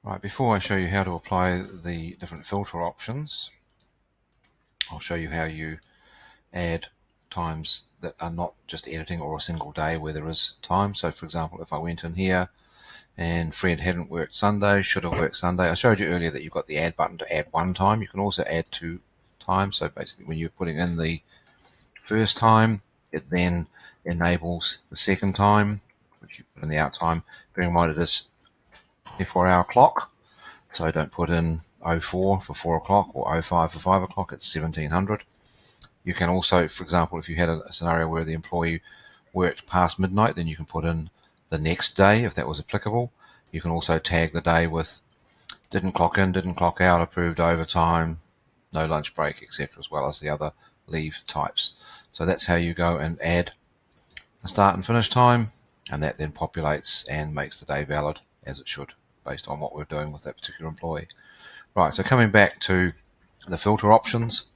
Right, before I show you how to apply the different filter options, I'll show you how you add times that are not just editing or a single day where there is time. So for example, if I went in here and Fred hadn't worked Sunday, should have worked Sunday. I showed you earlier that you've got the add button to add one time. You can also add two times. So basically when you're putting in the first time, it then enables the second time, which you put in the out time. Bearing in mind it is a 24-hour clock. So don't put in 04 for 4 o'clock or 05 for 5 o'clock, it's 1700. You can also, for example, if you had a scenario where the employee worked past midnight, then you can put in the next day if that was applicable. You can also tag the day with didn't clock in, didn't clock out, approved overtime, no lunch break, etc., as well as the other leave types. So that's how you go and add a start and finish time, and that then populates and makes the day valid as it should, based on what we're doing with that particular employee. Right, so coming back to the filter options,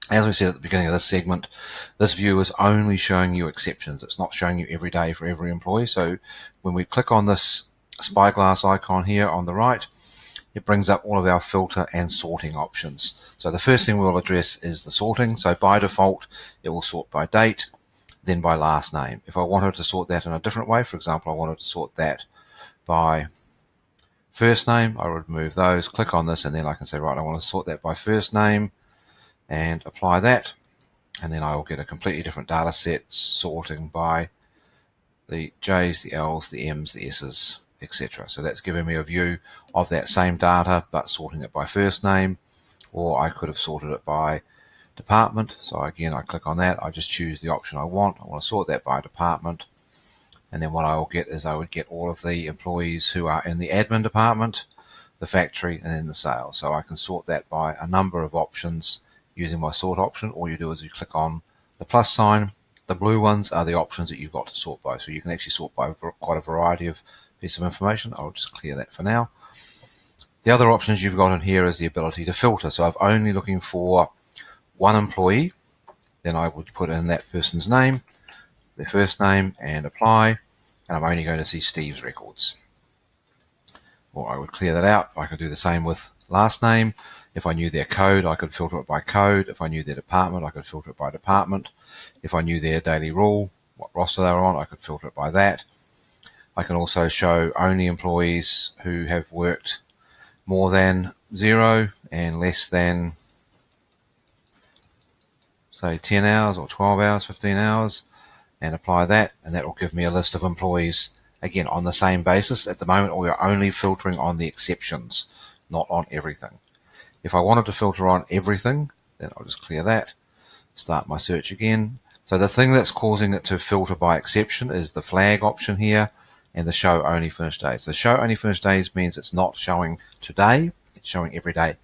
as we said at the beginning of this segment, this view is only showing you exceptions. It's not showing you every day for every employee. So when we click on this spyglass icon here on the right, it brings up all of our filter and sorting options. So the first thing we'll address is the sorting. So by default, it will sort by date, then by last name. If I wanted to sort that in a different way, for example, I wanted to sort that by first name, I would remove those, click on this, and then I can say, right, I want to sort that by first name and apply that. And then I will get a completely different data set sorting by the J's, the L's, the M's, the S's, etc. So that's giving me a view of that same data, but sorting it by first name, or I could have sorted it by department. So again, I click on that, I just choose the option I want. I want to sort that by department. And then what I will get is I would get all of the employees who are in the admin department, the factory, and then the sales. So I can sort that by a number of options using my sort option. All you do is you click on the plus sign. The blue ones are the options that you've got to sort by. So you can actually sort by quite a variety of pieces of information. I'll just clear that for now. The other options you've got in here is the ability to filter. So if I'm only looking for one employee, then I would put in that person's name, their first name, and apply, and I'm only going to see Steve's records. Or I would clear that out. I could do the same with last name. If I knew their code, I could filter it by code. If I knew their department, I could filter it by department. If I knew their daily rule, what roster they were on, I could filter it by that. I can also show only employees who have worked more than 0 and less than, say, 10 hours or 12 hours, 15 hours, and apply that, and that will give me a list of employees, again, on the same basis. At the moment, we are only filtering on the exceptions, not on everything. If I wanted to filter on everything, then I'll just clear that, start my search again. So the thing that's causing it to filter by exception is the flag option here and the show only finished days. The show only finished days means it's not showing today, it's showing every day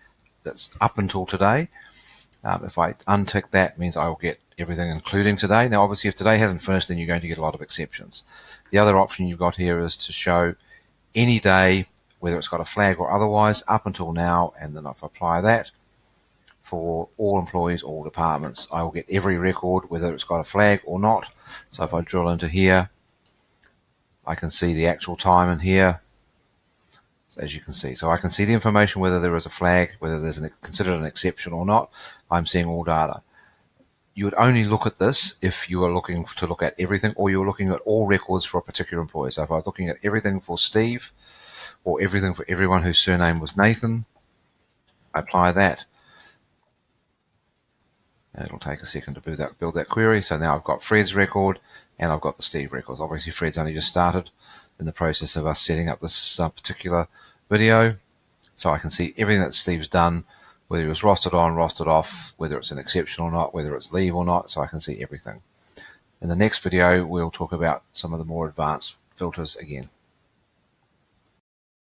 that's up until today. If I untick that, means I will get everything including today. Now obviously if today hasn't finished, then you're going to get a lot of exceptions. The other option you've got here is to show any day, whether it's got a flag or otherwise, up until now, and then if I apply that for all employees, all departments, I will get every record, whether it's got a flag or not. So if I drill into here, I can see the actual time in here, as you can see. So I can see the information, whether there is a flag, whether there's considered an exception or not. I'm seeing all data. You would only look at this if you were looking to look at everything, or you're looking at all records for a particular employee. So if I was looking at everything for Steve, or everything for everyone whose surname was Nathan, I apply that. And it'll take a second to build that query. So now I've got Fred's record and I've got the Steve records. Obviously Fred's only just started in the process of us setting up this particular video. So I can see everything that Steve's done, whether he was rostered on, rostered off, whether it's an exception or not, whether it's leave or not. So I can see everything. In the next video, we'll talk about some of the more advanced filters again.